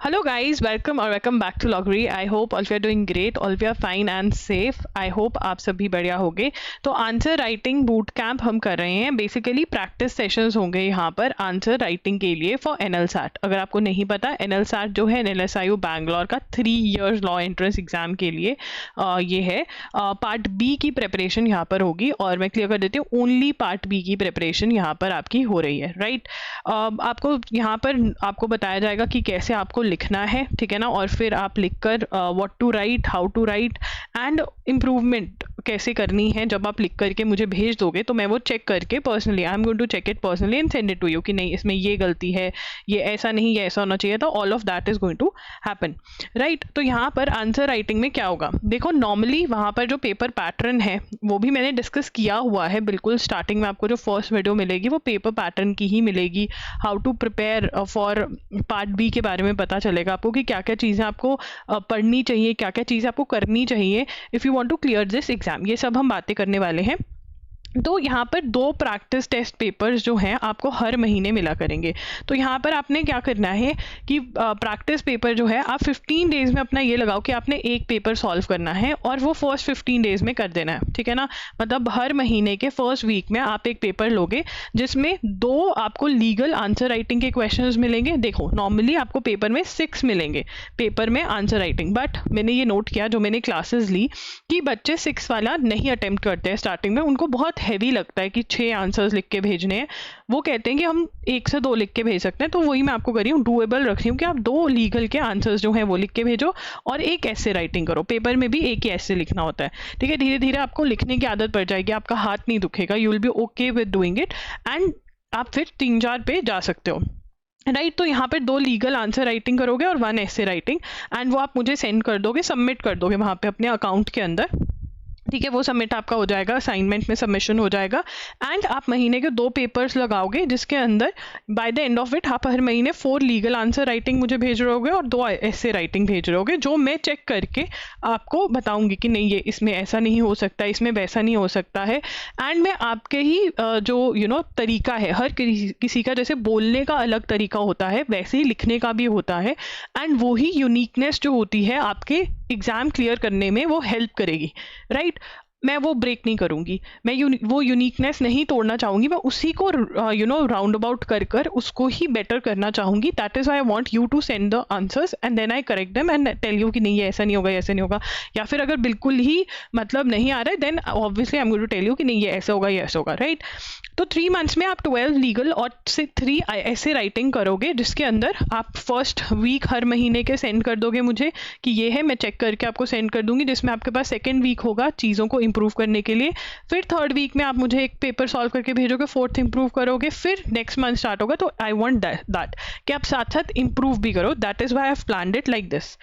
Hello guys, welcome back to Loggery. I hope all of you are doing great, all of you are fine and safe. I hope आप सभी बढ़िया होंगे। तो answer writing boot camp हम कर रहे हैं। बेसिकली प्रैक्टिस सेशंस होंगे यहाँ पर आंसर राइटिंग के लिए फॉर एनएलसैट। अगर आपको नहीं पता, एनएलसैट जो है एनएलएसआईयू बैंगलोर का 3 इयर्स लॉ एंट्रेंस एग्जाम के लिए ये है। पार्ट बी की प्रिपरेशन यहाँ पर होगी और मैं क्लियर कर देती हूँ, ओनली पार्ट बी की प्रिपरेशन यहाँ पर आपकी हो रही है, राइट। आपको यहाँ पर आपको बताया जाएगा कि कैसे आपको लिखना है, ठीक है ना, और फिर आप लिखकर what to write, how to write and improvement कैसे करनी है। जब आप लिख करके मुझे भेज दोगे तो मैं वो चेक करके personally, I am going to check it personally and send it to you कि नहीं इसमें ये गलती है, ये ऐसा नहीं, ये ऐसा होना चाहिए था। All of that is going to happen, right. तो यहाँ पर आंसर राइटिंग में क्या होगा, देखो नॉर्मली वहाँ पर जो पेपर पैटर्न है वो भी मैंने डिस्कस किया हुआ है। बिल्कुल स्टार्टिंग में आपको जो फर्स्ट वीडियो मिलेगी वो पेपर पैटर्न की ही मिलेगी। How to prepare for part B के बारे में पता चलेगा आपको कि क्या क्या चीज़ें आपको पढ़नी चाहिए, क्या क्या चीज़ें आपको करनी चाहिए if you want to clear this exam. ये सब हम बातें करने वाले हैं। तो यहाँ पर 2 प्रैक्टिस टेस्ट पेपर्स जो हैं आपको हर महीने मिला करेंगे। तो यहाँ पर आपने क्या करना है कि प्रैक्टिस पेपर जो है आप 15 डेज़ में अपना ये लगाओ कि आपने एक पेपर सॉल्व करना है और वो फर्स्ट 15 डेज़ में कर देना है, ठीक है ना। मतलब हर महीने के फर्स्ट वीक में आप एक पेपर लोगे जिसमें 2 आपको लीगल आंसर राइटिंग के क्वेश्चंस मिलेंगे। देखो नॉर्मली आपको पेपर में 6 मिलेंगे पेपर में आंसर राइटिंग, बट मैंने ये नोट किया जो मैंने क्लासेस ली कि बच्चे 6 वाला नहीं अटेम्प्ट करते हैं स्टार्टिंग में। उनको बहुत हैवी लगता है कि 6 आंसर्स लिख के भेजने हैं। वो कहते हैं कि हम 1 से 2 लिख के भेज सकते हैं। तो वही मैं आपको कर रही हूँ, डूएबल रख रही हूँ कि आप 2 लीगल के आंसर्स जो हैं वो लिख के भेजो और एक ऐसे राइटिंग करो। पेपर में भी एक ही ऐसे लिखना होता है, ठीक है। धीरे धीरे आपको लिखने की आदत पड़ जाएगी, आपका हाथ नहीं दुखेगा, you will be okay with doing it and आप फिर 3-4 पे जा सकते हो, राइट। तो यहाँ पर 2 लीगल आंसर राइटिंग करोगे और 1 ऐसे राइटिंग एंड वो आप मुझे सेंड कर दोगे, सबमिट कर दोगे वहाँ पे अपने अकाउंट के अंदर, ठीक है। वो सबमिट आपका हो जाएगा, असाइनमेंट में सबमिशन हो जाएगा एंड आप महीने के 2 पेपर्स लगाओगे जिसके अंदर by the end of it आप हर महीने 4 लीगल आंसर राइटिंग मुझे भेज रहे होगे और 2 ऐसे राइटिंग भेज रहे होगे, जो मैं चेक करके आपको बताऊंगी कि नहीं ये इसमें ऐसा नहीं हो सकता, इसमें वैसा नहीं हो सकता है। एंड मैं आपके ही जो तरीका है, हर किसी का जैसे बोलने का अलग तरीका होता है वैसे ही लिखने का भी होता है एंड वही यूनिकनेस जो होती है आपके एग्जाम क्लियर करने में वो हेल्प करेगी, राइट। मैं वो ब्रेक नहीं करूँगी, मैं वो यूनिकनेस नहीं तोड़ना चाहूँगी, मैं उसी को राउंड अबाउट कर उसको ही बेटर करना चाहूँगी। That is I want you to send the answers and then I correct them and tell you कि नहीं ये ऐसा नहीं होगा, ऐसा नहीं होगा। या फिर अगर बिल्कुल ही मतलब नहीं आ रहा है then obviously I am going to tell you कि नहीं ये ऐसा होगा, ये ऐसा होगा, राइट। तो 3 मंथ्स में आप 12 लीगल और 3 ऐसे राइटिंग करोगे जिसके अंदर आप फर्स्ट वीक हर महीने के सेंड कर दोगे मुझे कि ये है, मैं चेक करके आपको सेंड कर दूंगी, जिसमें आपके पास सेकेंड वीक होगा चीज़ों को इंप्रूव करने के लिए। फिर थर्ड वीक में आप मुझे एक पेपर सॉल्व करके भेजोगे, फोर्थ इंप्रूव करोगे, फिर नेक्स्ट मंथ स्टार्ट होगा। तो आई वॉन्ट दैट कि आप साथ साथ इंप्रूव भी करो। That is why I have planned it like this.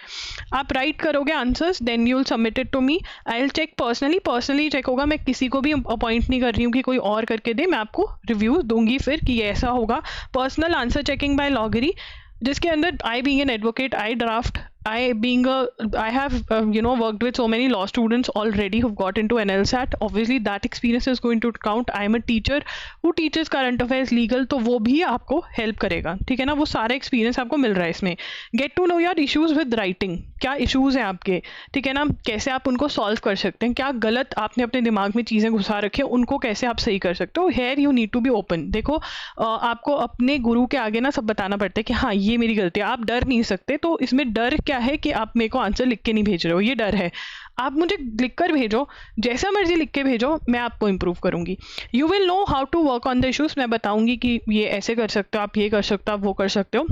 आप राइट करोगे answers, then you will submit it to me, I will check personally check होगा। मैं किसी को भी अपॉइंट नहीं कर रही हूँ कि कोई और करके दे, मैं आपको रिव्यू दूंगी फिर कि ये ऐसा होगा। पर्सनल आंसर चेकिंग बाय लॉगरी, जिसके अंदर I being an advocate, I draft, I have worked with so many law students already who've got into an LSAT. Obviously that experience is going to count. I am a teacher who teaches current affairs legal, तो वो भी आपको help करेगा, ठीक है ना। वो सारा एक्सपीरियंस आपको मिल रहा है इसमें। Get to know your issues with writing, क्या इश्यूज हैं आपके, ठीक है ना, कैसे आप उनको सॉल्व कर सकते हैं, क्या गलत आपने अपने दिमाग में चीज़ें घुसा रखी हैं उनको कैसे आप सही कर सकते हो। Here you need to be open. देखो आपको अपने गुरु के आगे ना सब बताना पड़ता है कि हाँ ये मेरी गलती है, आप डर नहीं सकते। तो इसमें डर क्या है कि आप मेरे को आंसर लिख के नहीं भेज रहे हो, ये डर है। आप मुझे लिख कर भेजो, जैसा मर्जी लिख के भेजो, मैं आपको इंप्रूव करूंगी। You will know how to work on the issues. मैं बताऊंगी कि ये ऐसे कर सकते हो, आप ये कर सकते हो, आप वो कर सकते हो,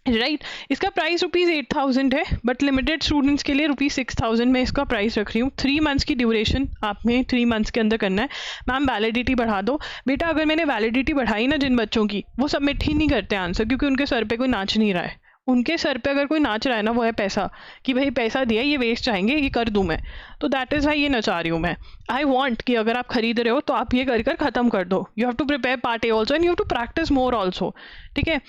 राइट। इसका प्राइस ₹8,000 है, बट लिमिटेड स्टूडेंट्स के लिए ₹6,000 में इसका प्राइस रख रही हूँ। 3 मंथ्स की ड्यूरेशन आपने 3 मंथ्स के अंदर करना है। मैम वैलिडिटी बढ़ा दो। बेटा अगर मैंने वैलिडिटी बढ़ाई ना जिन बच्चों की, वो सबमिट ही नहीं करते आंसर, क्योंकि उनके सर पे कोई नाच नहीं रहा है। उनके सर पे अगर कोई नाच रहा है ना, वो है पैसा, कि भाई पैसा दिया ये वेस्ट जाएंगे, ये कर दूं मैं। तो दैट इज़ वाई ये नचा रही हूँ मैं। आई वॉन्ट कि अगर आप खरीद रहे हो तो आप ये कर ख़त्म कर दो। You have to prepare part A also and you have to practice more also, ठीक है।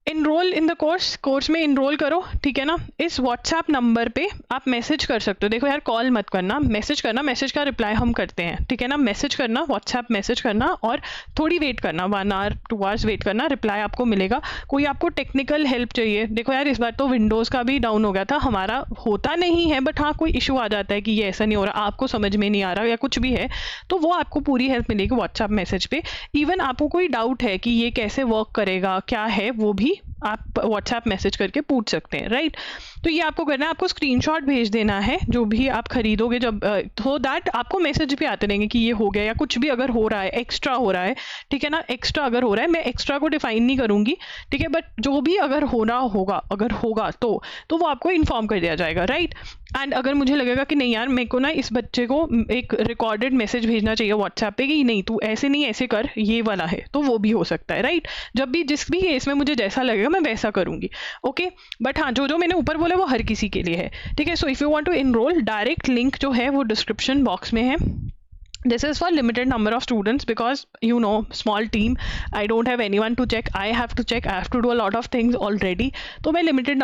इनरोल इन द कोर्स में इनरोल करो, ठीक है ना। इस व्हाट्सएप नंबर पे आप मैसेज कर सकते हो। देखो यार, कॉल मत करना, मैसेज करना, मैसेज का रिप्लाई हम करते हैं, ठीक है ना। मैसेज करना, व्हाट्सएप मैसेज करना और थोड़ी वेट करना, 1 आवर 2 आवर्स वेट करना, रिप्लाई आपको मिलेगा। कोई आपको टेक्निकल हेल्प चाहिए, देखो यार इस बार तो विंडोज़ का भी डाउन हो गया था, हमारा होता नहीं है बट हाँ कोई इशू आ जाता है कि ये ऐसा नहीं हो रहा, आपको समझ में नहीं आ रहा या कुछ भी है, तो वो आपको पूरी हेल्प मिलेगी व्हाट्सएप मैसेज पे। इवन आपको कोई डाउट है कि ये कैसे वर्क करेगा, क्या है, वो भी आप व्हाट्सएप मैसेज करके पूछ सकते हैं, राइट। तो ये आपको करना है, आपको स्क्रीनशॉट भेज देना है जो भी आप खरीदोगे, जब सो दैट आपको मैसेज भी आते रहेंगे कि ये हो गया, या कुछ भी अगर हो रहा है, एक्स्ट्रा हो रहा है, ठीक है ना। एक्स्ट्रा अगर हो रहा है, मैं एक्स्ट्रा को डिफाइन नहीं करूंगी, ठीक है, बट जो भी अगर होना होगा, अगर होगा तो वो आपको इन्फॉर्म कर दिया जाएगा, राइट। एंड अगर मुझे लगेगा कि नहीं यार, मेरे को ना इस बच्चे को एक रिकॉर्डेड मैसेज भेजना चाहिए व्हाट्सएप पे कि नहीं तू ऐसे नहीं ऐसे कर, ये वाला है, तो वो भी हो सकता है, राइट। जब भी जिस भी केस में मुझे जैसा लगेगा मैं वैसा करूंगी, ओके। बट हाँ, जो जो मैंने ऊपर बोला वो हर किसी के लिए है, ठीक है। So if you want to enroll, direct link जो है वो डिस्क्रिप्शन बॉक्स में है। This is for limited number of students because small team, I don't have anyone to check, I have to check, I have to do a lot of things already, तो मैं limited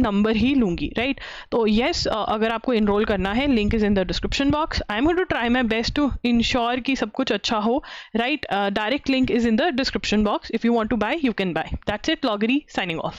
number ही लूँगी, right। तो yes, अगर आपको enroll करना है, link is in the description box. I'm going to try my best to ensure कि सब कुछ अच्छा हो, right। Direct link is in the description box. If you want to buy, you can buy. That's it, Loggery signing off.